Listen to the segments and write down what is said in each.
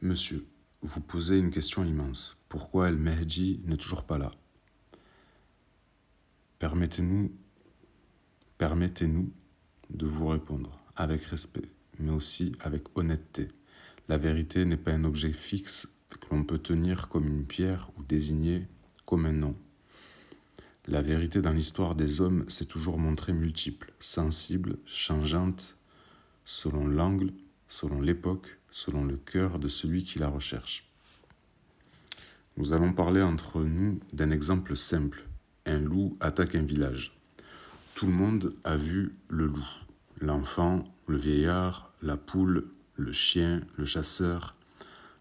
Monsieur, vous posez une question immense. Pourquoi El Mehdi n'est toujours pas là? Permettez-nous de vous répondre avec respect, mais aussi avec honnêteté. La vérité n'est pas un objet fixe que l'on peut tenir comme une pierre ou désigner comme un nom. La vérité dans l'histoire des hommes s'est toujours montrée multiple, sensible, changeante, selon l'angle, selon l'époque, selon le cœur de celui qui la recherche. Nous allons parler entre nous d'un exemple simple. Un loup attaque un village. Tout le monde a vu le loup. L'enfant, le vieillard, la poule, le chien, le chasseur,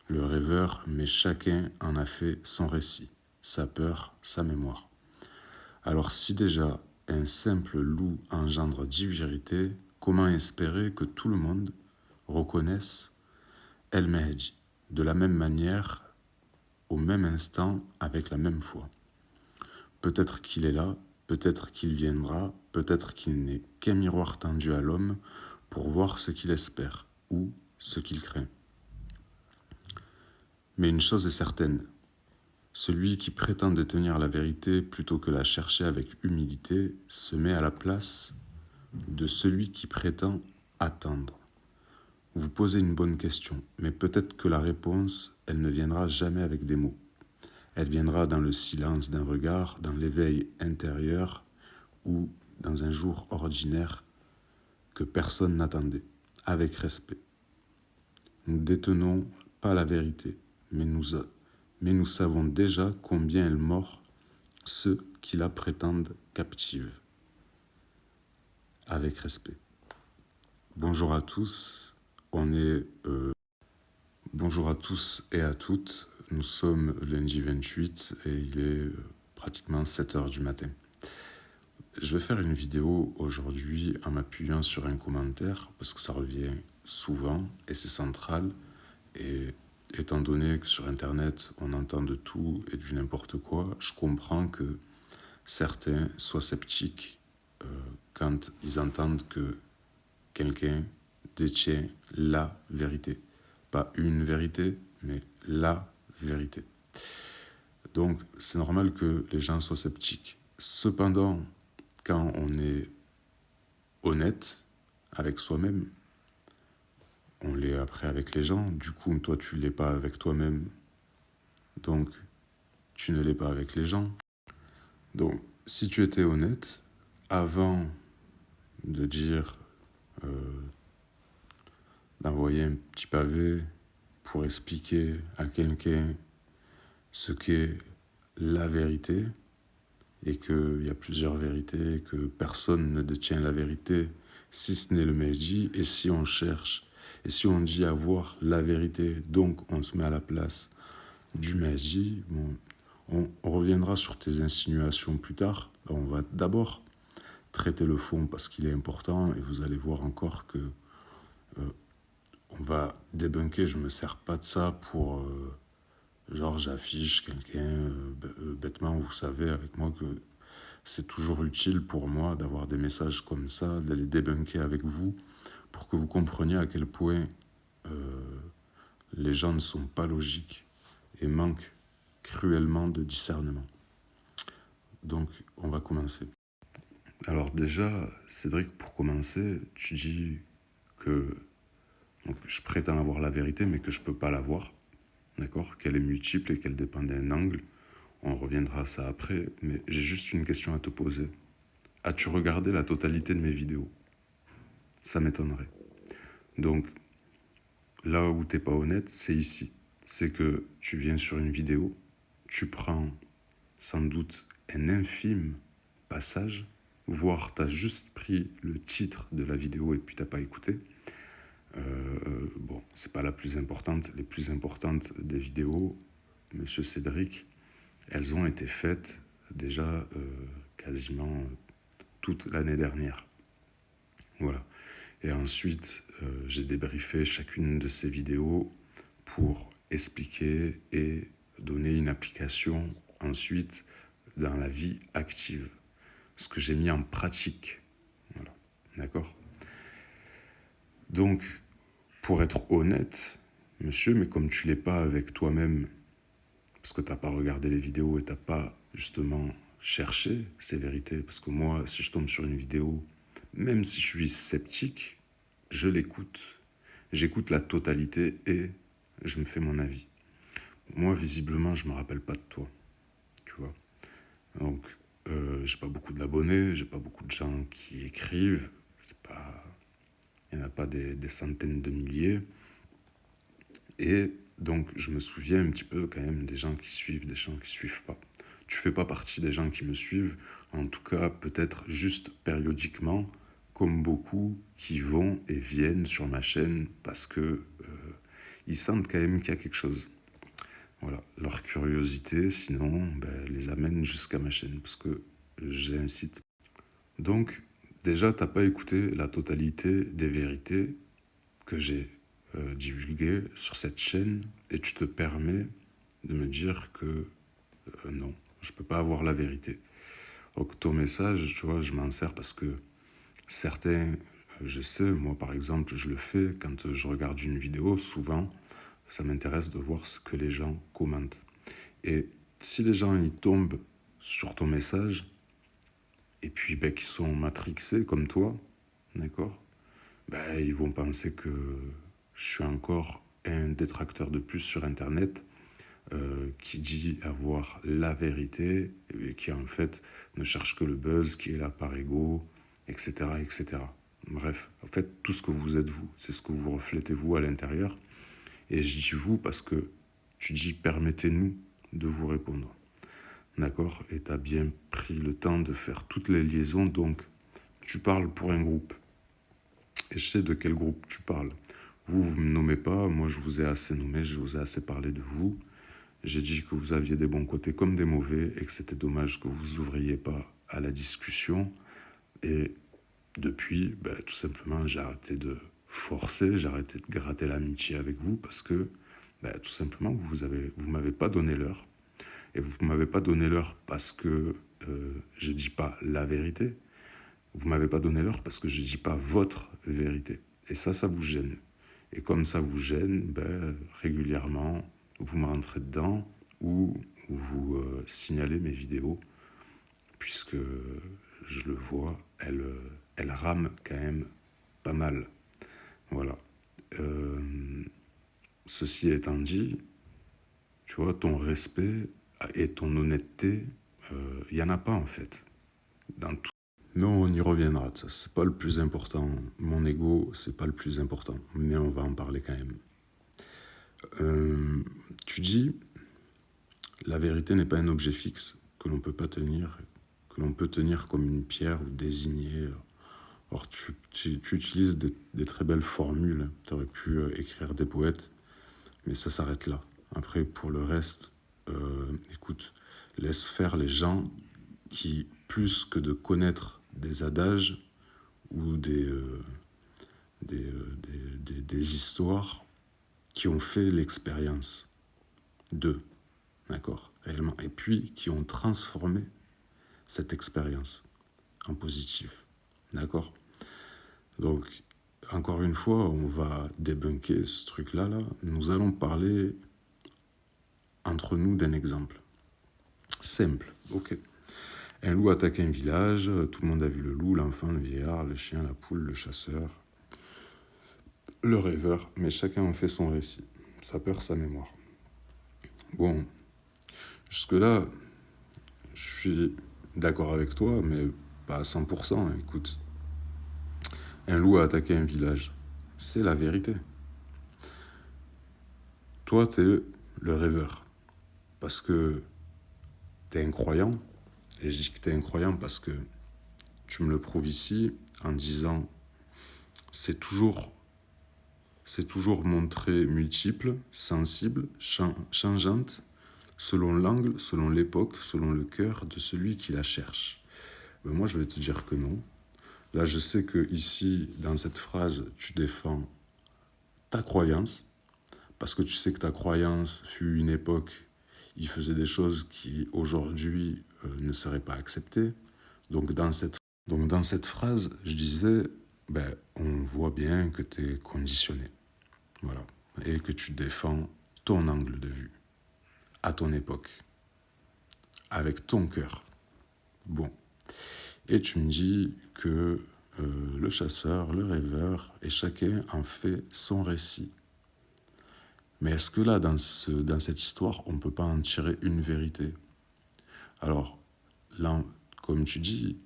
le rêveur, mais chacun en a fait son récit, sa peur, sa mémoire. Alors si déjà un simple loup engendre 10 vérités, comment espérer que tout le monde reconnaisse El Mehdi de la même manière, au même instant, avec la même foi? Peut-être qu'il est là, peut-être qu'il viendra, peut-être qu'il n'est qu'un miroir tendu à l'homme pour voir ce qu'il espère ou ce qu'il craint. Mais une chose est certaine, celui qui prétend détenir la vérité plutôt que la chercher avec humilité se met à la place de celui qui prétend attendre. Vous posez une bonne question, mais peut-être que la réponse, elle ne viendra jamais avec des mots. Elle viendra dans le silence d'un regard, dans l'éveil intérieur ou dans un jour ordinaire que personne n'attendait, avec respect. Nous ne détenons pas la vérité, mais nous savons déjà combien elle mord ceux qui la prétendent captive. Avec respect. Bonjour à tous, bonjour à tous et à toutes. Nous sommes lundi 28 et il est pratiquement 7 heures du matin. Je vais faire une vidéo aujourd'hui en m'appuyant sur un commentaire parce que ça revient souvent et c'est central. Et étant donné que sur Internet, on entend de tout et du n'importe quoi, je comprends que certains soient sceptiques quand ils entendent que quelqu'un détient la vérité. Pas une vérité, mais la vérité. Donc, c'est normal que les gens soient sceptiques. Cependant, quand on est honnête avec soi-même, on l'est après avec les gens. Du coup, toi, tu ne l'es pas avec toi-même. Donc, tu ne l'es pas avec les gens. Donc, si tu étais honnête, avant de dire, d'envoyer un petit pavé pour expliquer à quelqu'un ce qu'est la vérité, et qu'il y a plusieurs vérités, que personne ne détient la vérité, si ce n'est le Mehdi, et si on cherche, et si on dit avoir la vérité, donc on se met à la place du Mehdi, bon, on reviendra sur tes insinuations plus tard. On va d'abord traiter le fond parce qu'il est important, et vous allez voir encore que on va débunker. Je ne me sers pas de ça pour... genre j'affiche quelqu'un bêtement. Vous savez avec moi que c'est toujours utile pour moi d'avoir des messages comme ça, de les débunker avec vous, pour que vous compreniez à quel point les gens ne sont pas logiques et manquent cruellement de discernement. Donc, on va commencer. Alors déjà, Cédric, pour commencer, tu dis que donc, je prétends avoir la vérité, mais que je ne peux pas l'avoir, d'accord? Qu'elle est multiple et qu'elle dépend d'un angle. On reviendra à ça après, mais j'ai juste une question à te poser. As-tu regardé la totalité de mes vidéos? Ça m'étonnerait. Donc, là où t'es pas honnête, c'est ici. C'est que tu viens sur une vidéo, tu prends sans doute un infime passage, voire tu as juste pris le titre de la vidéo et puis t'as pas écouté. Bon, c'est pas la plus importante. Les plus importantes des vidéos, Monsieur Cédric, elles ont été faites déjà quasiment toute l'année dernière. Voilà. Et ensuite, j'ai débriefé chacune de ces vidéos pour expliquer et donner une application ensuite dans la vie active. Ce que j'ai mis en pratique. Voilà. D'accord? Donc, pour être honnête, Monsieur, mais comme tu l'es pas avec toi-même, parce que t'as pas regardé les vidéos et t'as pas justement cherché ces vérités, parce que moi, si je tombe sur une vidéo, même si je suis sceptique, je l'écoute. J'écoute la totalité et je me fais mon avis. Moi, visiblement, je me rappelle pas de toi, tu vois. Donc, j'ai pas beaucoup d'abonnés, j'ai pas beaucoup de gens qui écrivent. C'est pas, il n'y en a pas des centaines de milliers. Et donc, je me souviens un petit peu quand même des gens qui suivent, des gens qui suivent pas. Tu fais pas partie des gens qui me suivent, en tout cas, peut-être juste périodiquement, comme beaucoup qui vont et viennent sur ma chaîne parce que ils sentent quand même qu'il y a quelque chose. Voilà, leur curiosité, sinon, ben, les amène jusqu'à ma chaîne parce que j'ai un site. Donc, déjà, t'as pas écouté la totalité des vérités que j'ai divulguées sur cette chaîne et tu te permets de me dire que non, je peux pas avoir la vérité. Donc, ton message, tu vois, je m'en sers parce que certains, je sais, moi par exemple, je le fais quand je regarde une vidéo, souvent, ça m'intéresse de voir ce que les gens commentent. Et si les gens y tombent sur ton message, et puis ben, qu'ils sont matrixés comme toi, d'accord, ben, ils vont penser que je suis encore un détracteur de plus sur Internet qui dit avoir la vérité et qui en fait ne cherche que le buzz, qui est là par ego, etc., etc. Bref, en fait, tout ce que vous êtes vous, c'est ce que vous reflétez vous à l'intérieur. Et je dis vous parce que tu dis permettez-nous de vous répondre. D'accord? Et tu as bien pris le temps de faire toutes les liaisons. Donc, tu parles pour un groupe. Et je sais de quel groupe tu parles. Vous, vous ne me nommez pas. Moi, je vous ai assez nommé. Je vous ai assez parlé de vous. J'ai dit que vous aviez des bons côtés comme des mauvais et que c'était dommage que vous ouvriez pas à la discussion. Et depuis, ben, tout simplement, j'ai arrêté de forcer. J'ai arrêté de gratter l'amitié avec vous parce que, ben, tout simplement, vous m'avez pas donné l'heure. Et vous ne m'avez pas donné l'heure parce que je ne dis pas la vérité. Vous ne m'avez pas donné l'heure parce que je ne dis pas votre vérité. Et ça vous gêne. Et comme ça vous gêne, ben, régulièrement, vous me rentrez dedans ou vous signalez mes vidéos, puisque je le vois, elles rament quand même pas mal. Voilà. Ceci étant dit, tu vois, ton respect et ton honnêteté, il n'y en a pas en fait. Dans tout. Mais on y reviendra de ça, c'est pas le plus important. Mon ego, c'est pas le plus important, mais on va en parler quand même. Tu dis, la vérité n'est pas un objet fixe que l'on peut pas tenir, que l'on peut tenir comme une pierre ou désigner. Or, tu utilises des très belles formules, tu aurais pu écrire des poètes, mais ça s'arrête là. Après, pour le reste, écoute, laisse faire les gens qui, plus que de connaître des adages ou des histoires, qui ont fait l'expérience d'eux, d'accord, réellement, et puis qui ont transformé cette expérience en positif, d'accord. Donc, encore une fois, on va débunker ce truc-là, là. Nous allons parler entre nous d'un exemple. Simple, ok. Un loup attaque un village, tout le monde a vu le loup, l'enfant, le vieillard, le chien, la poule, le chasseur, le rêveur, mais chacun en fait son récit, sa peur, sa mémoire. Bon, jusque-là, je suis d'accord avec toi, mais pas à 100%, hein. Écoute, un loup a attaqué un village, c'est la vérité. Toi, t'es le rêveur, parce que t'es incroyant, et je dis que t'es incroyant parce que tu me le prouves ici en disant c'est toujours montré multiple, sensible, changeante, selon l'angle, selon l'époque, selon le cœur de celui qui la cherche. Ben moi, je vais te dire que non. Là, je sais que ici, dans cette phrase, tu défends ta croyance, parce que tu sais que ta croyance fut une époque, il faisait des choses qui, aujourd'hui, ne seraient pas acceptées. Donc, dans cette phrase, je disais, ben, on voit bien que tu es conditionné. Voilà. et que tu défends ton angle de vue, à ton époque, avec ton cœur. Bon. Et tu me dis que le chasseur, le rêveur, et chacun en fait son récit. Mais est-ce que là, dans cette histoire, on ne peut pas en tirer une vérité? Alors, là, comme tu dis,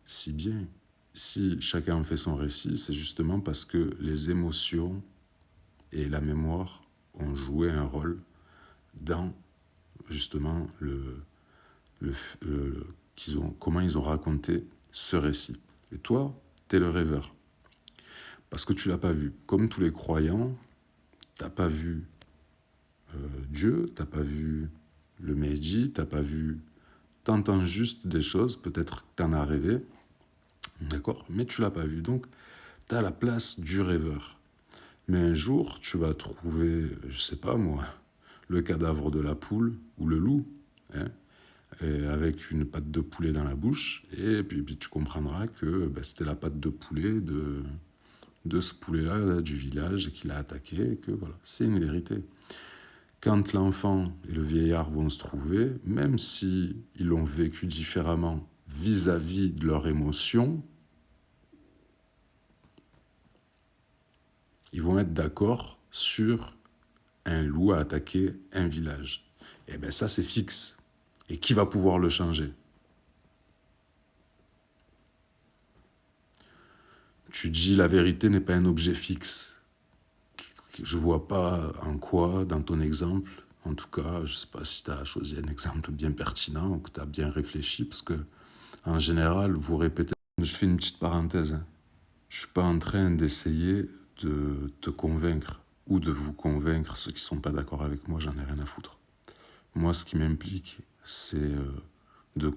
si bien, si chacun en fait son récit, c'est justement parce que les émotions et la mémoire ont joué un rôle dans, justement, comment ils ont raconté ce récit. Et toi, tu es le rêveur. Parce que tu l'as pas vu. Comme tous les croyants, tu n'as pas vu Dieu, tu n'as pas vu le Mehdi, tu n'as pas vu... T'entends juste des choses, peut-être que tu en as rêvé, d'accord, mais tu l'as pas vu. Donc, tu as la place du rêveur. Mais un jour, tu vas trouver, je sais pas moi, le cadavre de la poule ou le loup, hein, et avec une patte de poulet dans la bouche, et puis tu comprendras que c'était la patte de poulet de ce poulet-là, là, du village, qui l'a attaqué, et que voilà, c'est une vérité. Quand l'enfant et le vieillard vont se trouver, même si ils l'ont vécu différemment vis-à-vis de leurs émotions, ils vont être d'accord sur un loup a attaqué un village. Et bien ça, c'est fixe. Et qui va pouvoir le changer? Tu dis la vérité n'est pas un objet fixe. Je vois pas en quoi, dans ton exemple, en tout cas, je sais pas si tu as choisi un exemple bien pertinent ou que tu as bien réfléchi, parce que en général, vous répétez. Je fais une petite parenthèse. Je suis pas en train d'essayer de te convaincre ou de vous convaincre. Ceux qui sont pas d'accord avec moi, j'en ai rien à foutre. Moi, ce qui m'implique, c'est de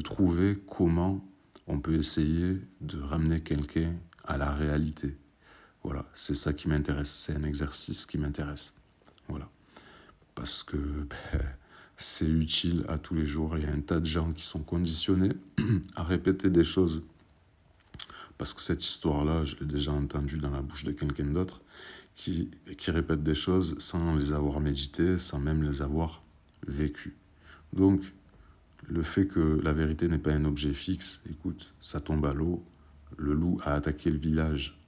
trouver comment on peut essayer de ramener quelqu'un à la réalité. Voilà, c'est ça qui m'intéresse. C'est un exercice qui m'intéresse. Voilà. Parce que c'est utile à tous les jours. Il y a un tas de gens qui sont conditionnés à répéter des choses. Parce que cette histoire-là, je l'ai déjà entendue dans la bouche de quelqu'un d'autre, qui répète des choses sans les avoir méditées, sans même les avoir vécues. Donc, le fait que la vérité n'est pas un objet fixe, écoute, ça tombe à l'eau, le loup a attaqué le village,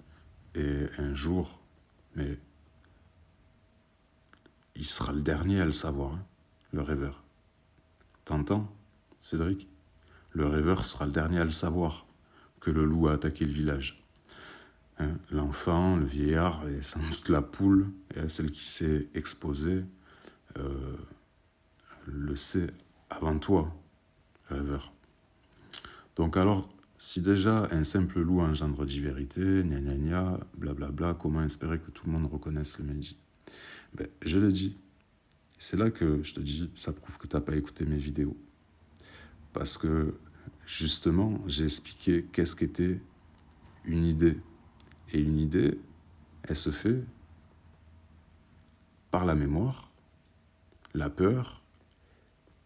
et un jour, mais il sera le dernier à le savoir, hein, le rêveur. T'entends, Cédric? Le rêveur sera le dernier à le savoir, que le loup a attaqué le village. Hein, l'enfant, le vieillard et sans doute la poule, celle qui s'est exposée, le sait avant toi, rêveur. Donc alors, si déjà un simple loup engendre 10 vérités, gna gna gna, blablabla, comment espérer que tout le monde reconnaisse le Mehdi? Je le dis. C'est là que je te dis, ça prouve que tu n'as pas écouté mes vidéos. Parce que, justement, j'ai expliqué qu'est-ce qu'était une idée. Et une idée, elle se fait par la mémoire, la peur,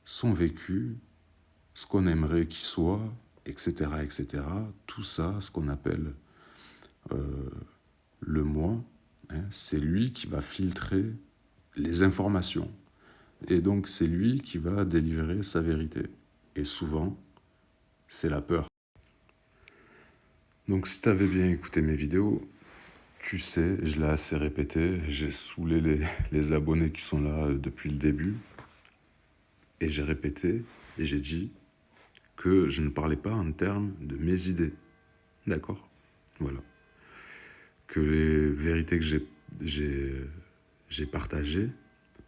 son vécu, ce qu'on aimerait qu'il soit, etc., etc. Tout ça, ce qu'on appelle le moi, hein, c'est lui qui va filtrer les informations. Et donc, c'est lui qui va délivrer sa vérité. Et souvent, c'est la peur. Donc, si tu avais bien écouté mes vidéos, tu sais, je l'ai assez répété, j'ai saoulé les abonnés qui sont là depuis le début. Et j'ai répété, et j'ai dit que je ne parlais pas en termes de mes idées. D'accord? Voilà. Que les vérités que j'ai partagées,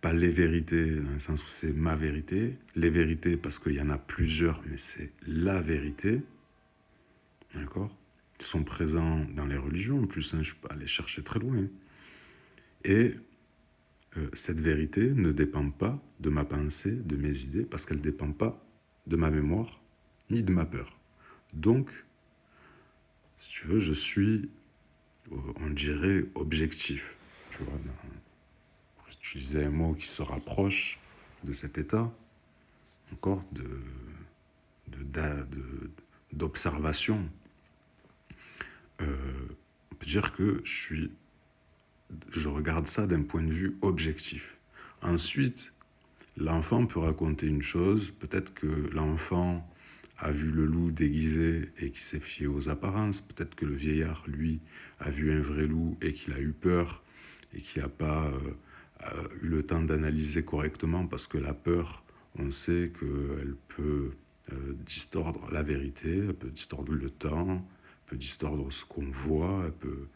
pas les vérités dans le sens où c'est ma vérité, les vérités parce qu'il y en a plusieurs, mais c'est la vérité, d'accord? Ils sont présents dans les religions, en plus, hein, je ne suis pas allé chercher très loin. Et cette vérité ne dépend pas de ma pensée, de mes idées, parce qu'elle ne dépend pas de ma mémoire, ni de ma peur. Donc, si tu veux, je suis, on dirait, objectif. Tu vois, pour utiliser un mot qui se rapproche de cet état, encore d'observation. On peut dire que je suis je regarde ça d'un point de vue objectif. Ensuite, l'enfant peut raconter une chose, peut-être que l'enfant a vu le loup déguisé et qui s'est fié aux apparences, peut-être que le vieillard, lui, a vu un vrai loup et qu'il a eu peur et qu'il n'a pas eu le temps d'analyser correctement parce que la peur, on sait qu'elle peut distordre la vérité, elle peut distordre le temps, elle peut distordre ce qu'on voit, elle peut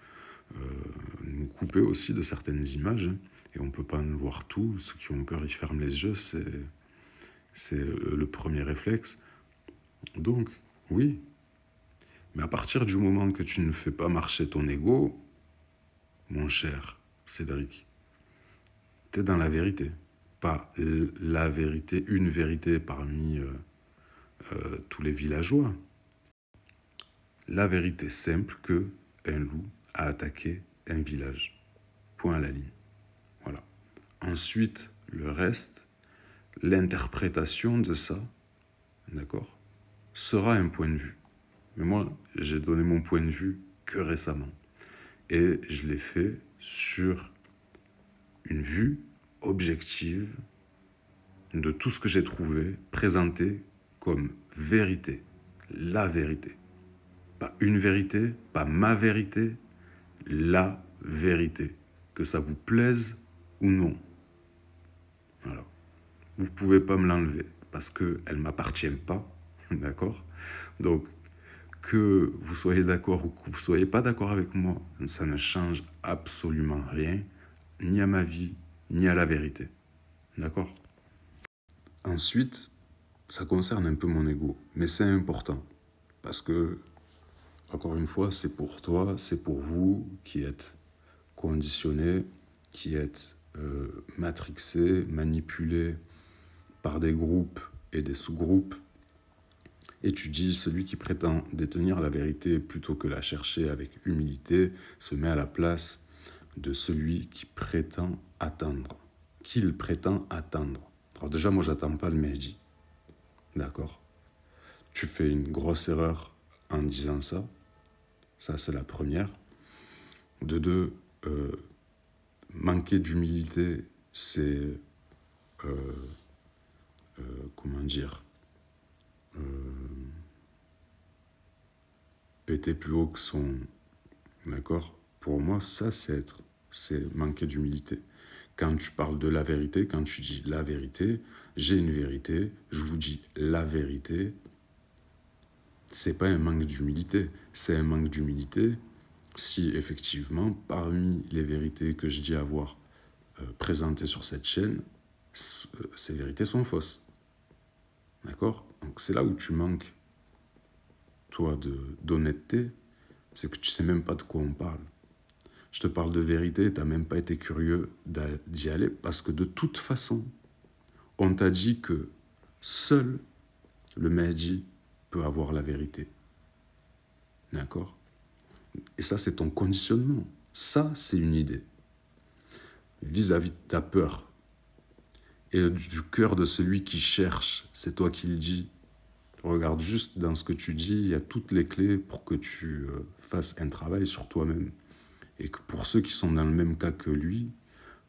nous couper aussi de certaines images, hein, et on ne peut pas nous voir tout. Ceux qui ont peur, ils ferment les yeux, c'est le premier réflexe. Donc, oui, mais à partir du moment que tu ne fais pas marcher ton ego, mon cher Cédric, tu es dans la vérité. Pas la vérité, une vérité parmi tous les villageois. La vérité simple que un loup a attaqué un village. Point à la ligne. Voilà. Ensuite, le reste, l'interprétation de ça, d'accord, sera un point de vue. Mais moi, j'ai donné mon point de vue que récemment. Et je l'ai fait sur une vue objective de tout ce que j'ai trouvé présenté comme vérité. La vérité. Pas une vérité, pas ma vérité, la vérité. Que ça vous plaise ou non. Voilà. Vous ne pouvez pas me l'enlever parce qu'elle ne m'appartient pas. D'accord? Donc, que vous soyez d'accord ou que vous ne soyez pas d'accord avec moi, ça ne change absolument rien, ni à ma vie, ni à la vérité. D'accord? Ensuite, ça concerne un peu mon ego, mais c'est important. Parce que, encore une fois, c'est pour toi, c'est pour vous qui êtes conditionnés, qui êtes matrixés, manipulés par des groupes et des sous-groupes. Et tu dis, celui qui prétend détenir la vérité plutôt que la chercher avec humilité se met à la place de celui qui prétend attendre. Qu'il prétend attendre. Alors déjà, moi, j'attends pas le Mehdi. D'accord? Tu fais une grosse erreur en disant ça. Ça, c'est la première. De deux, manquer d'humilité, c'est... comment dire péter plus haut que son... D'accord? Pour moi, ça, c'est manquer d'humilité. Quand tu parles de la vérité, quand tu dis la vérité, j'ai une vérité, je vous dis la vérité, c'est pas un manque d'humilité. C'est un manque d'humilité si, effectivement, parmi les vérités que je dis avoir présentées sur cette chaîne, ces vérités sont fausses. D'accord? Donc, c'est là où tu manques, toi, d'honnêteté, c'est que tu sais même pas de quoi on parle. Je te parle de vérité, tu n'as même pas été curieux d'y aller parce que de toute façon, on t'a dit que seul le Mahdi peut avoir la vérité. D'accord? Et ça, c'est ton conditionnement. Ça, c'est une idée. Vis-à-vis de ta peur et du cœur de celui qui cherche, c'est toi qui le dis. Regarde juste dans ce que tu dis, il y a toutes les clés pour que tu fasses un travail sur toi-même. Et que pour ceux qui sont dans le même cas que lui,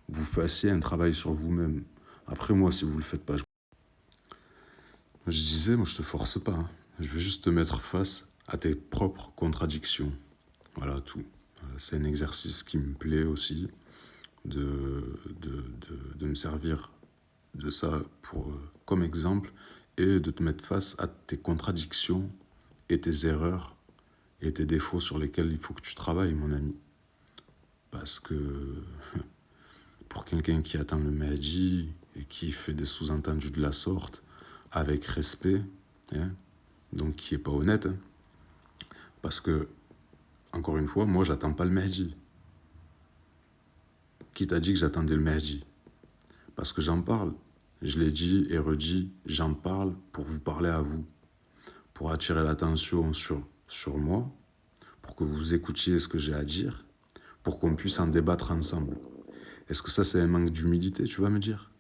vous fassiez un travail sur vous-même. Après, moi, si vous ne le faites pas, je disais, moi, je te force pas. Hein. Je veux juste te mettre face à tes propres contradictions. Voilà, tout. C'est un exercice qui me plaît aussi, de me servir de ça comme exemple et de te mettre face à tes contradictions et tes erreurs et tes défauts sur lesquels il faut que tu travailles, mon ami. Parce que pour quelqu'un qui attend le Mahdi et qui fait des sous-entendus de la sorte, avec respect, hein, donc qui n'est pas honnête, hein, parce que, encore une fois, moi, j'attends pas le Mahdi. Qui t'a dit que j'attendais le Mahdi? Parce que j'en parle. Je l'ai dit et redit, j'en parle pour vous parler à vous, pour attirer l'attention sur moi, pour que vous écoutiez ce que j'ai à dire, pour qu'on puisse en débattre ensemble. Est-ce que ça, c'est un manque d'humilité, tu vas me dire?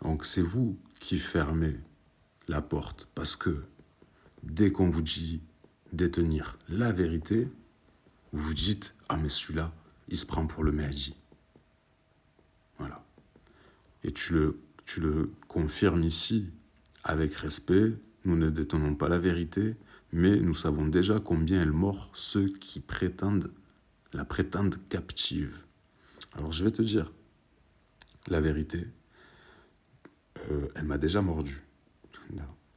Donc c'est vous qui fermez la porte, parce que dès qu'on vous dit détenir la vérité, Vous vous dites, ah mais celui-là, il se prend pour le Mahdi. Voilà. Et tu le confirmes ici avec respect. Nous ne détenons pas la vérité, mais nous savons déjà combien elle mord ceux qui la prétendent captive. Alors je vais te dire, la vérité, elle m'a déjà mordu.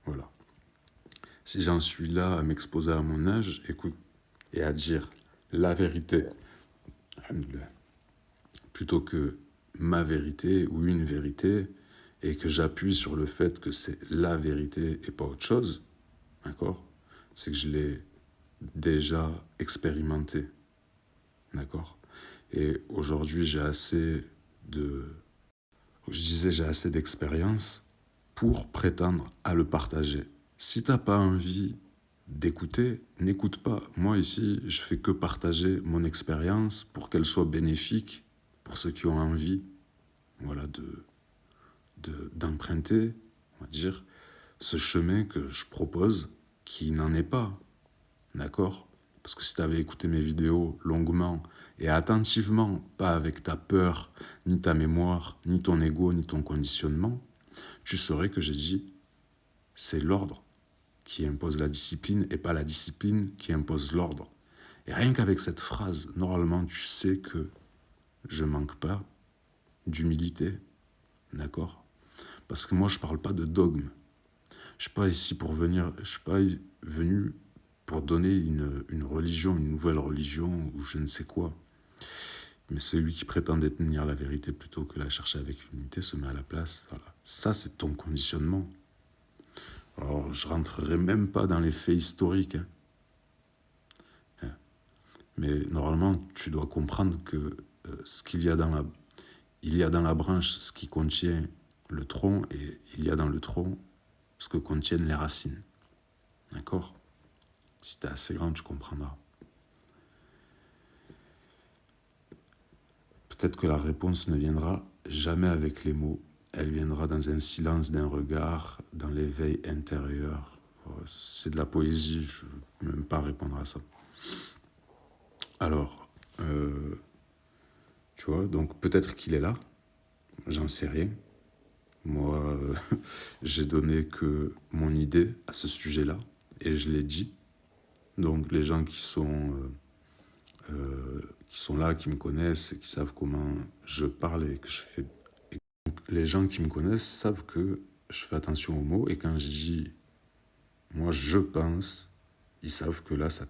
Voilà. Si j'en suis là à m'exposer à mon âge, écoute, et à dire la vérité, plutôt que ma vérité ou une vérité, et que j'appuie sur le fait que c'est la vérité et pas autre chose, d'accord? C'est que je l'ai déjà expérimenté, d'accord? Et aujourd'hui, j'ai assez d'expérience pour prétendre à le partager. Si t'as pas envie d'écouter, n'écoute pas. Moi ici, je fais que partager mon expérience pour qu'elle soit bénéfique pour ceux qui ont envie, voilà, d'emprunter, on va dire, ce chemin que je propose, qui n'en est pas, d'accord? Parce que si tu avais écouté mes vidéos longuement et attentivement, pas avec ta peur, ni ta mémoire, ni ton ego, ni ton conditionnement, tu saurais que j'ai dit, c'est l'ordre qui impose la discipline et pas la discipline qui impose l'ordre. Et rien qu'avec cette phrase, normalement, tu sais que je manque pas d'humilité, d'accord? Parce que moi, je parle pas de dogme. Je suis pas ici pour venir, je suis pas venu pour donner une religion, une nouvelle religion ou je ne sais quoi. Mais celui qui prétend détenir la vérité plutôt que la chercher avec humilité se met à la place. Voilà. Ça, c'est ton conditionnement. Alors, je rentrerai même pas dans les faits historiques. Mais normalement, tu dois comprendre que ce qu'il y a il y a dans la branche ce qui contient le tronc et il y a dans le tronc ce que contiennent les racines. D'accord? Si tu es assez grand, tu comprendras. Peut-être que la réponse ne viendra jamais avec les mots. Elle viendra dans un silence d'un regard, dans l'éveil intérieur. C'est de la poésie, je ne vais même pas répondre à ça. Alors, tu vois, donc peut-être qu'il est là, j'en sais rien. Moi, j'ai donné que mon idée à ce sujet-là, et je l'ai dit. Donc les gens qui sont là, qui me connaissent, et qui savent comment je parle et que je fais... Les gens qui me connaissent savent que je fais attention aux mots, et quand je dis « moi, je pense », ils savent que là, ça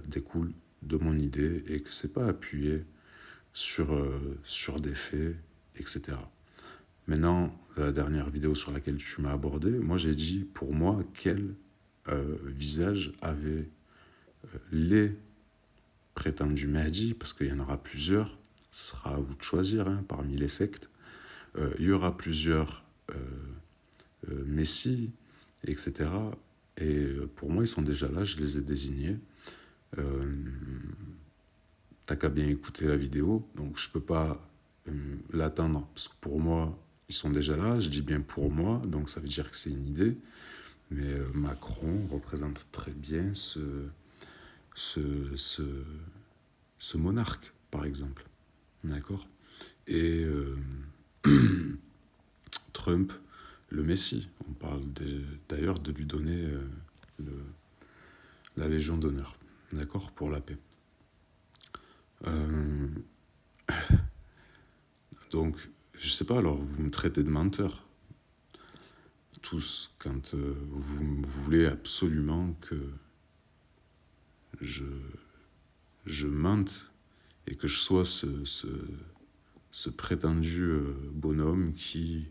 découle de mon idée, et que c'est pas appuyé sur des faits, etc. Maintenant, la dernière vidéo sur laquelle tu m'as abordé, moi j'ai dit pour moi quel visage avaient les prétendus Mahdi, parce qu'il y en aura plusieurs, ce sera à vous de choisir parmi les sectes. Il y aura plusieurs messies, etc. Et pour moi, ils sont déjà là, je les ai désignés. T'as qu'à bien écouter la vidéo, donc je peux pas l'attendre, parce que pour moi, ils sont déjà là, je dis bien pour moi, donc ça veut dire que c'est une idée, mais Macron représente très bien ce monarque, par exemple, d'accord? Et Trump, le Messie, on parle d'ailleurs de lui donner la Légion d'honneur, d'accord, pour la paix. Donc, je sais pas, alors vous me traitez de menteur, tous, quand vous voulez absolument que je mente et que je sois ce prétendu bonhomme qui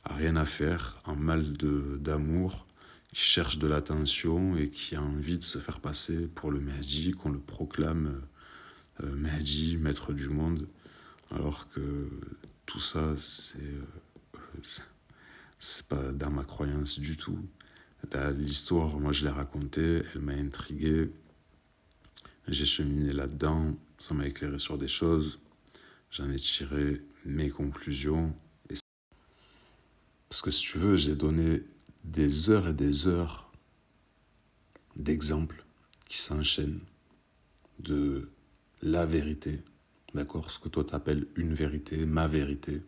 a rien à faire, en mal d'amour, qui cherche de l'attention et qui a envie de se faire passer pour le Mahdi, qu'on le proclame Mahdi, maître du monde, alors que tout ça, c'est pas dans ma croyance du tout. L'histoire, moi je l'ai racontée, elle m'a intrigué, j'ai cheminé là-dedans, ça m'a éclairé sur des choses, j'en ai tiré mes conclusions. Parce que si tu veux, j'ai donné des heures et des heures d'exemples qui s'enchaînent de la vérité, d'accord? Ce que toi t'appelles une vérité, ma vérité,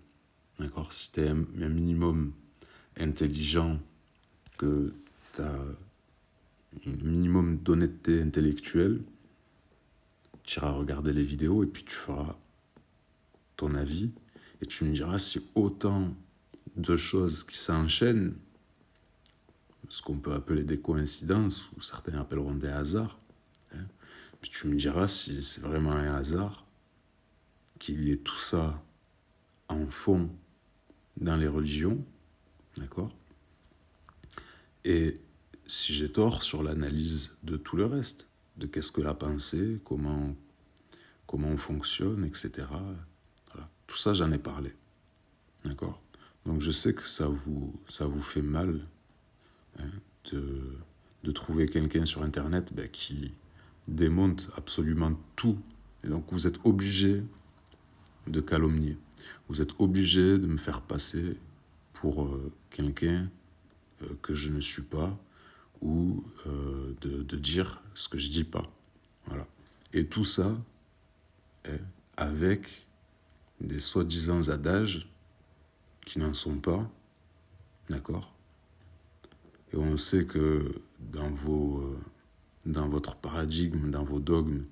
d'accord? Si t'es un minimum intelligent, que t'as un minimum d'honnêteté intellectuelle, tu iras regarder les vidéos et puis tu feras ton avis et tu me diras si autant de choses qui s'enchaînent, ce qu'on peut appeler des coïncidences, ou certains appelleront des hasards, hein, puis tu me diras si c'est vraiment un hasard qu'il y ait tout ça en fond dans les religions, d'accord? Et si j'ai tort sur l'analyse de tout le reste, de qu'est-ce que la pensée, comment on fonctionne, etc. Voilà. Tout ça, j'en ai parlé, d'accord? Donc je sais que ça vous fait mal, hein, de trouver quelqu'un sur Internet qui démonte absolument tout. Et donc vous êtes obligé de calomnier. Vous êtes obligé de me faire passer pour quelqu'un que je ne suis pas, ou de dire ce que je dis pas. Voilà. Et tout ça avec des soi-disant adages qui n'en sont pas, d'accord? Et on sait que dans votre paradigme, dans vos dogmes,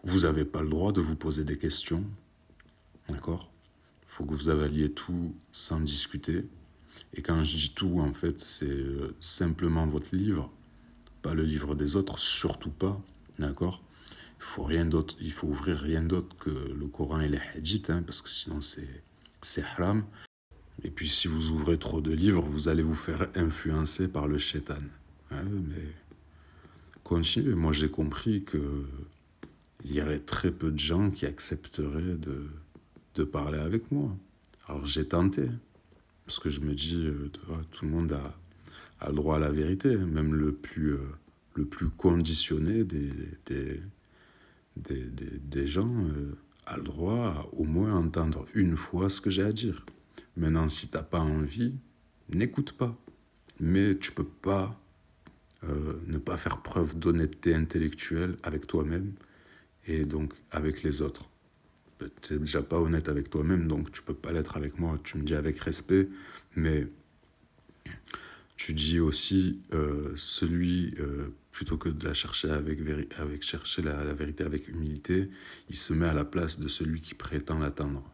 vous n'avez pas le droit de vous poser des questions, d'accord? Il faut que vous avaliez tout sans discuter. Et quand je dis tout, en fait, c'est simplement votre livre, pas le livre des autres, surtout pas, d'accord? Il faut rien d'autre, il faut ouvrir rien d'autre que le Coran et les hadiths, hein, parce que sinon c'est haram. Et puis si vous ouvrez trop de livres, vous allez vous faire influencer par le shaitan. Hein, mais continuez. Moi j'ai compris que il y aurait très peu de gens qui accepteraient de parler avec moi. Alors j'ai tenté, parce que je me dis, tout le monde a le droit à la vérité, hein, même le plus conditionné des gens a le droit à au moins entendre une fois ce que j'ai à dire. Maintenant, si t'as pas envie, n'écoute pas. Mais tu peux pas ne pas faire preuve d'honnêteté intellectuelle avec toi-même et donc avec les autres. Tu n'es déjà pas honnête avec toi-même, donc tu peux pas l'être avec moi. Tu me dis avec respect, mais tu dis aussi plutôt que de la chercher avec chercher la vérité avec humilité, il se met à la place de celui qui prétend l'attendre.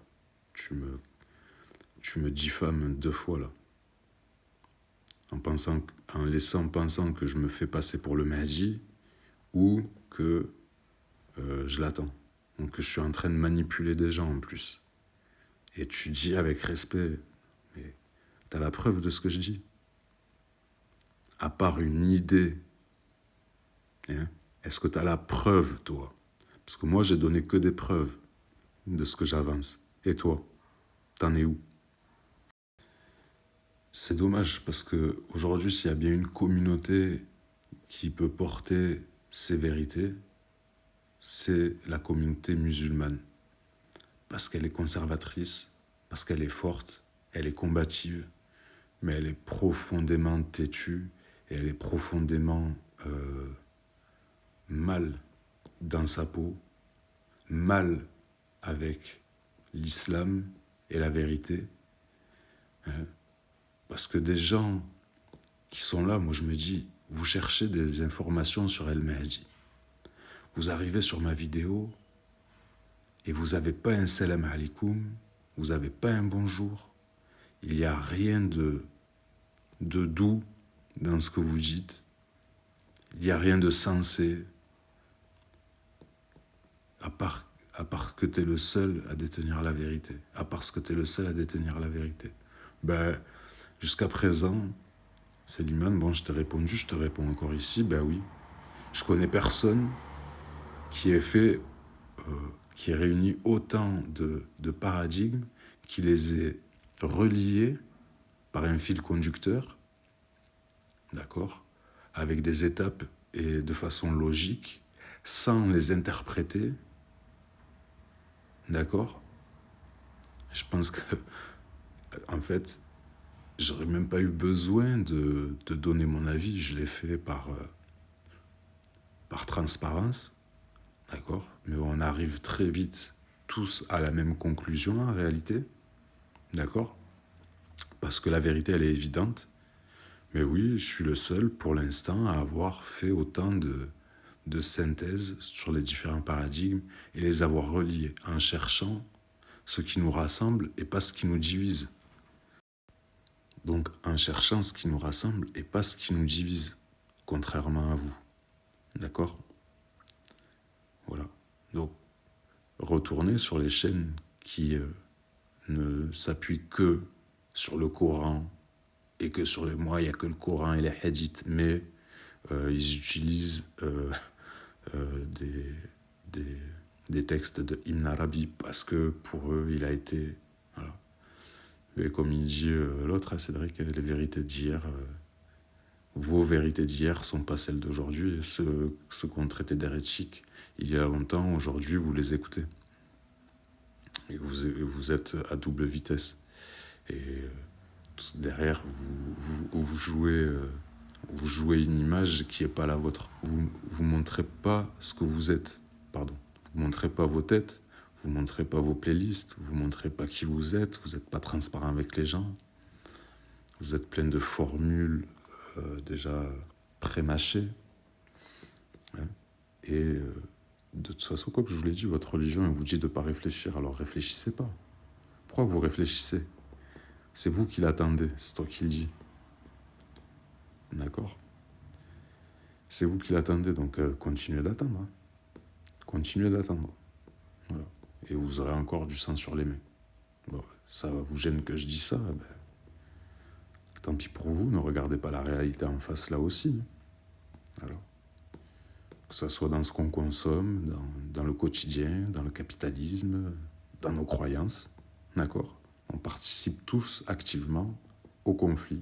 Tu me diffames 2 fois là, en laissant pensant que je me fais passer pour le Mahdi ou que je l'attends. Donc que je suis en train de manipuler des gens en plus. Et tu dis avec respect, mais t'as la preuve de ce que je dis? À part une idée, hein, est-ce que t'as la preuve, toi? Parce que moi, j'ai donné que des preuves de ce que j'avance. Et toi, t'en es où? C'est dommage parce que aujourd'hui, s'il y a bien une communauté qui peut porter ces vérités, c'est la communauté musulmane. Parce qu'elle est conservatrice, parce qu'elle est forte, elle est combative, mais elle est profondément têtue et elle est profondément mal dans sa peau, mal avec l'islam et la vérité. Hein. Parce que des gens qui sont là, moi je me dis, vous cherchez des informations sur El Mahdi. Vous arrivez sur ma vidéo et vous n'avez pas un salam alaikum, vous n'avez pas un bonjour. Il n'y a rien de doux dans ce que vous dites. Il n'y a rien de sensé, à part que tu es le seul à détenir la vérité. À part que tu es le seul à détenir la vérité. Jusqu'à présent, Célimane, bon, je t'ai répondu, je te réponds encore ici, oui. Je connais personne qui ait réuni autant de paradigmes, qui les ait reliés par un fil conducteur, d'accord, avec des étapes et de façon logique, sans les interpréter, d'accord? Je pense que, en fait, j'aurais même pas eu besoin de donner mon avis, je l'ai fait par transparence, d'accord? Mais on arrive très vite tous à la même conclusion en réalité, d'accord? Parce que la vérité, elle est évidente. Mais oui, je suis le seul pour l'instant à avoir fait autant de synthèses sur les différents paradigmes et les avoir reliés en cherchant ce qui nous rassemble et pas ce qui nous divise. Donc en cherchant ce qui nous rassemble et pas ce qui nous divise, contrairement à vous. D'accord? Voilà. Donc retournez sur les chaînes qui ne s'appuient que sur le Coran et que sur les mois, il n'y a que le Coran et les hadiths, mais ils utilisent des, des, des textes de Ibn Arabi parce que pour eux, il a été... Voilà. Mais comme il dit l'autre, Cédric, les vérités d'hier, vos vérités d'hier ne sont pas celles d'aujourd'hui. Ceux qu'on traitait d'hérétiques il y a longtemps, aujourd'hui, vous les écoutez. Et vous êtes à double vitesse. Et derrière, vous jouez une image qui n'est pas la vôtre. Vous ne montrez pas ce que vous êtes. Pardon. Vous ne montrez pas vos têtes. Vous ne montrez pas vos playlists. Vous ne montrez pas qui vous êtes. Vous n'êtes pas transparent avec les gens. Vous êtes plein de formules déjà pré-mâchées. Hein. Et de toute façon, comme je vous l'ai dit, votre religion elle vous dit de ne pas réfléchir. Alors réfléchissez pas. Pourquoi vous réfléchissez? C'est vous qui l'attendez, c'est toi qui le dis. D'accord? C'est vous qui l'attendez, donc continuez d'attendre. Hein. Continuez d'attendre. Voilà. Et vous aurez encore du sang sur les mains. Bon, ça vous gêne que je dise ça, ben, tant pis pour vous, ne regardez pas la réalité en face là aussi. Alors, que ça soit dans ce qu'on consomme, dans le quotidien, dans le capitalisme, dans nos croyances, d'accord? On participe tous activement au conflit.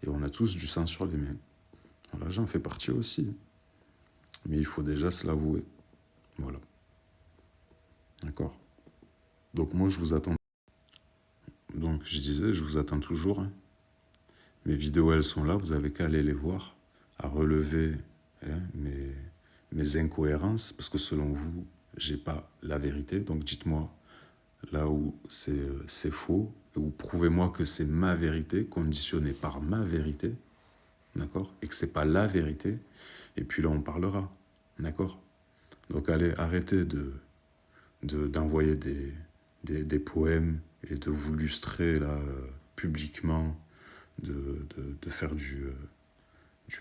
Et on a tous du sang sur les mains. Voilà, j'en fais partie aussi. Mais il faut déjà se l'avouer. Voilà. D'accord? Donc moi, je vous attends. Donc je disais, je vous attends toujours. Hein. Mes vidéos, elles sont là, vous avez qu'à aller les voir, à relever hein, mes incohérences, parce que selon vous, j'ai pas la vérité. Donc dites-moi là où c'est faux, ou prouvez-moi que c'est ma vérité, conditionnée par ma vérité, d'accord? Et que c'est pas la vérité, et puis là on parlera, d'accord? Donc allez, arrêtez d'envoyer des poèmes et de vous lustrer là publiquement, de faire du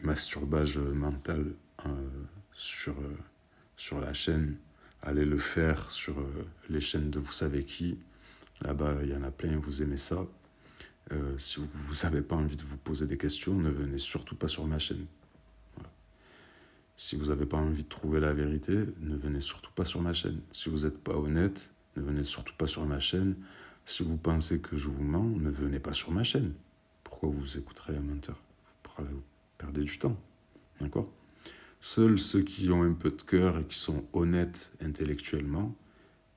masturbage mental sur la chaîne. Allez le faire sur les chaînes de vous savez qui. Là-bas, il y en a plein, vous aimez ça. Si vous n'avez pas envie de vous poser des questions, ne venez surtout pas sur ma chaîne. Voilà. Si vous n'avez pas envie de trouver la vérité, ne venez surtout pas sur ma chaîne. Si vous n'êtes pas honnête, ne venez surtout pas sur ma chaîne. Si vous pensez que je vous mens, ne venez pas sur ma chaîne. Pourquoi vous écouterez un menteur? Vous perdez du temps. D'accord? Seuls ceux qui ont un peu de cœur et qui sont honnêtes intellectuellement,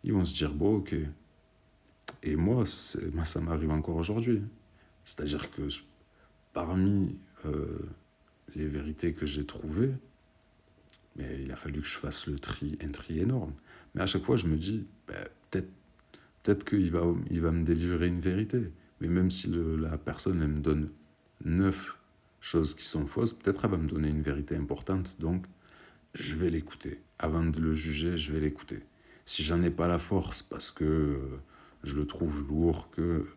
ils vont se dire, bon, ok. Et moi, ça m'arrive encore aujourd'hui. C'est-à-dire que parmi les vérités que j'ai trouvées, mais il a fallu que je fasse un tri énorme. Mais à chaque fois, je me dis, ben, peut-être qu'il va me délivrer une vérité. Mais même si la personne elle me donne 9 choses qui sont fausses, peut-être elle va me donner une vérité importante. Donc, je vais l'écouter. Avant de le juger, je vais l'écouter. Si j'en ai pas la force parce que je le trouve lourd, que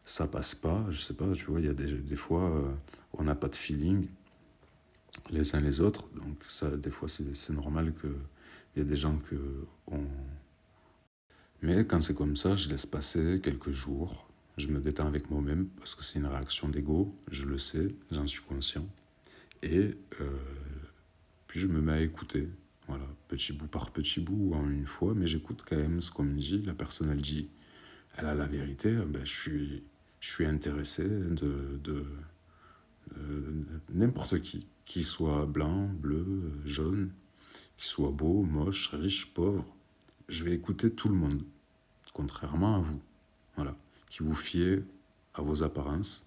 ça passe pas, je sais pas, tu vois, il y a des fois, on n'a pas de feeling les uns les autres, donc ça, des fois, c'est normal qu'il y a des gens que on... Mais quand c'est comme ça, je laisse passer quelques jours, je me détends avec moi-même, parce que c'est une réaction d'ego, je le sais, j'en suis conscient, et puis je me mets à écouter, voilà, petit bout par petit bout, en une fois, mais j'écoute quand même ce qu'on me dit, la personne, elle dit, elle a la vérité, ben je suis intéressé de n'importe qui soit blanc, bleu, jaune, qui soit beau, moche, riche, pauvre, je vais écouter tout le monde, contrairement à vous, voilà, qui vous fiez à vos apparences,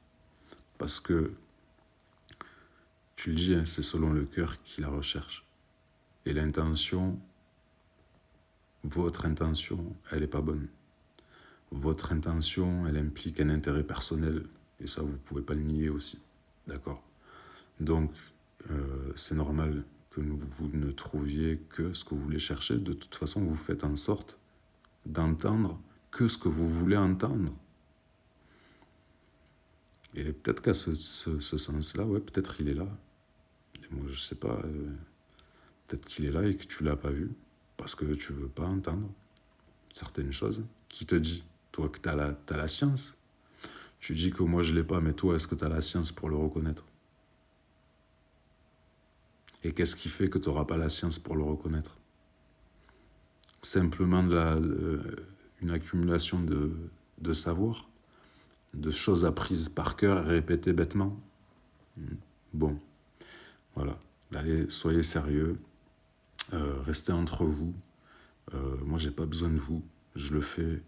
parce que, tu le dis, hein, c'est selon le cœur qui la recherche. Et l'intention, votre intention, elle n'est pas bonne. Votre intention, elle implique un intérêt personnel. Et ça, vous ne pouvez pas le nier aussi. D'accord? Donc, c'est normal que vous ne trouviez que ce que vous voulez chercher. De toute façon, vous faites en sorte d'entendre que ce que vous voulez entendre. Et peut-être qu'à ce sens-là, ouais, peut-être il est là. Et moi, je sais pas, peut-être qu'il est là et que tu l'as pas vu, parce que tu veux pas entendre certaines choses. Qui te dit? Toi, que t'as la science. Tu dis que moi, je l'ai pas, mais toi, est-ce que tu as la science pour le reconnaître? Et qu'est-ce qui fait que tu n'auras pas la science pour le reconnaître? Simplement une accumulation de savoir, de choses apprises par cœur et répétées bêtement. Bon, voilà. Allez, soyez sérieux, restez entre vous. Moi, j'ai pas besoin de vous. Je le fais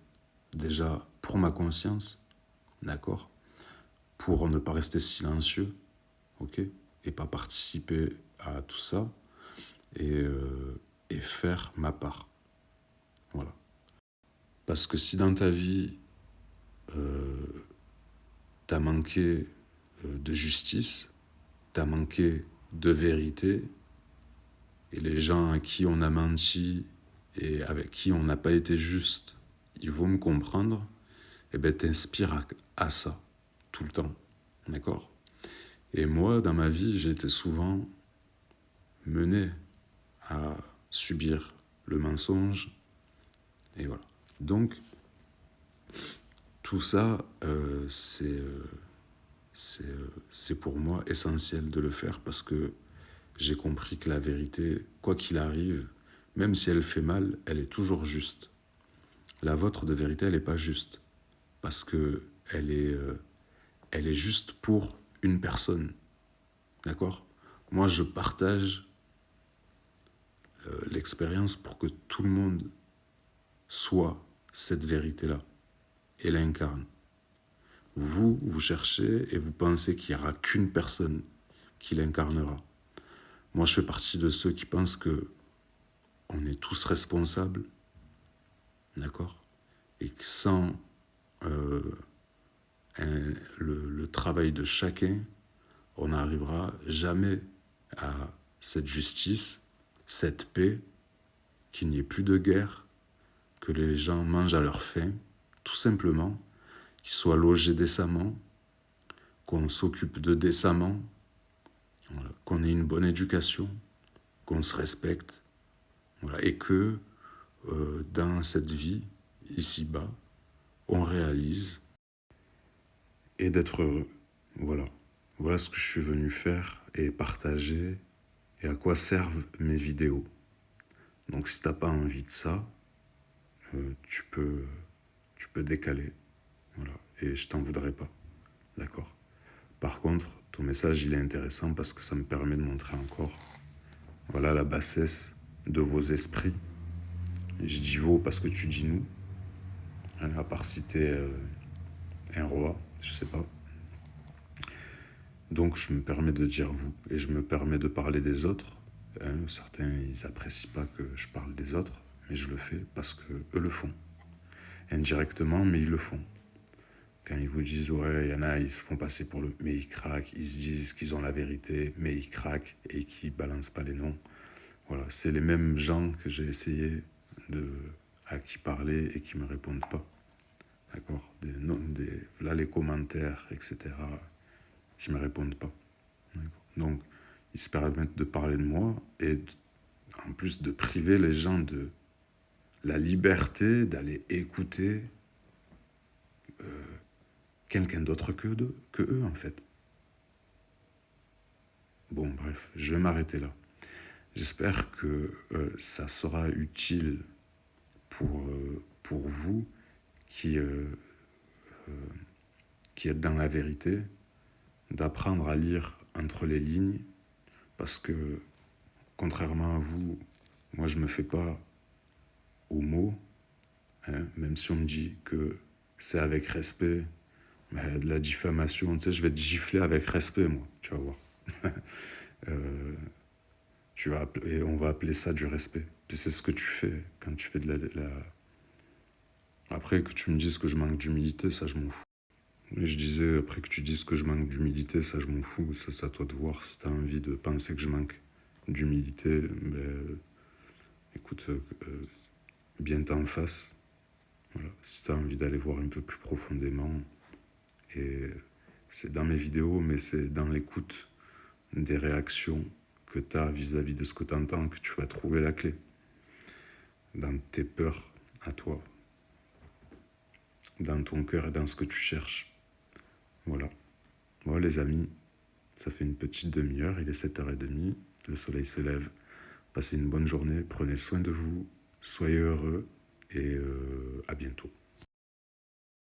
déjà pour ma conscience, d'accord? Pour ne pas rester silencieux, ok? Et pas participer à tout ça et faire ma part. Voilà. Parce que si dans ta vie, t'as manqué de justice, t'as manqué de vérité, et les gens à qui on a menti et avec qui on n'a pas été juste, ils vont me comprendre, et bien t'inspires à ça, tout le temps, d'accord? Et moi, dans ma vie, j'ai été souvent mené à subir le mensonge, et voilà. Donc, tout ça, c'est pour moi essentiel de le faire parce que j'ai compris que la vérité, quoi qu'il arrive, même si elle fait mal, elle est toujours juste. La vôtre de vérité, elle n'est pas juste parce que elle est juste pour une personne. D'accord? Moi, je partage l'expérience pour que tout le monde soit cette vérité-là et l'incarne. Vous, vous cherchez et vous pensez qu'il n'y aura qu'une personne qui l'incarnera. Moi, je fais partie de ceux qui pensent que on est tous responsables, d'accord? Et que sans le travail de chacun, on n'arrivera jamais à cette justice, cette paix, qu'il n'y ait plus de guerre, que les gens mangent à leur faim, tout simplement, qu'ils soient logés décemment, qu'on s'occupe d'eux décemment, voilà, qu'on ait une bonne éducation, qu'on se respecte, voilà, et que dans cette vie, ici-bas, on réalise et d'être heureux. Voilà. Voilà ce que je suis venu faire et partager et à quoi servent mes vidéos. Donc si t'as pas envie de ça, tu peux décaler. Voilà. Et je t'en voudrais pas. D'accord? Par contre, ton message, il est intéressant parce que ça me permet de montrer encore, voilà, la bassesse de vos esprits. Et je dis vous parce que tu dis nous, hein, à part si t'es un roi, je sais pas. Donc je me permets de dire vous et je me permets de parler des autres. Hein, certains, ils apprécient pas que je parle des autres, mais je le fais parce que eux le font. Indirectement, mais ils le font. Quand ils vous disent, ouais, il y en a, ils se font passer pour le... Mais ils craquent, ils se disent qu'ils ont la vérité, mais ils craquent et qui balancent pas les noms. Voilà, c'est les mêmes gens que j'ai essayé à qui parler et qui me répondent pas. D'accord? Là, les commentaires, etc., qui me répondent pas. Donc, ils se permettent de parler de moi et en plus de priver les gens de la liberté d'aller écouter quelqu'un d'autre que eux, en fait. Bon, bref, je vais m'arrêter là. J'espère que ça sera utile pour vous qui êtes dans la vérité, d'apprendre à lire entre les lignes, parce que, contrairement à vous, moi je me fais pas au mot, hein, même si on me dit que c'est avec respect, mais de la diffamation, tu sais, je vais te gifler avec respect, moi, tu vas voir. Et on va appeler ça du respect. Puis c'est ce que tu fais quand tu fais Après, que tu me dises que je manque d'humilité, ça, je m'en fous. Et je disais, après que tu dises que je manque d'humilité, ça, je m'en fous. Ça, c'est à toi de voir. Si t'as envie de penser que je manque d'humilité, ben, écoute, bien t'en face. Voilà. Si t'as envie d'aller voir un peu plus profondément, et c'est dans mes vidéos, mais c'est dans l'écoute des réactions que tu as vis-à-vis de ce que tu entends que tu vas trouver la clé. Dans tes peurs à toi, dans ton cœur et dans ce que tu cherches. Voilà. Bon, les amis, ça fait une petite demi-heure, il est 7h30, le soleil se lève. Passez une bonne journée, prenez soin de vous, soyez heureux et à bientôt.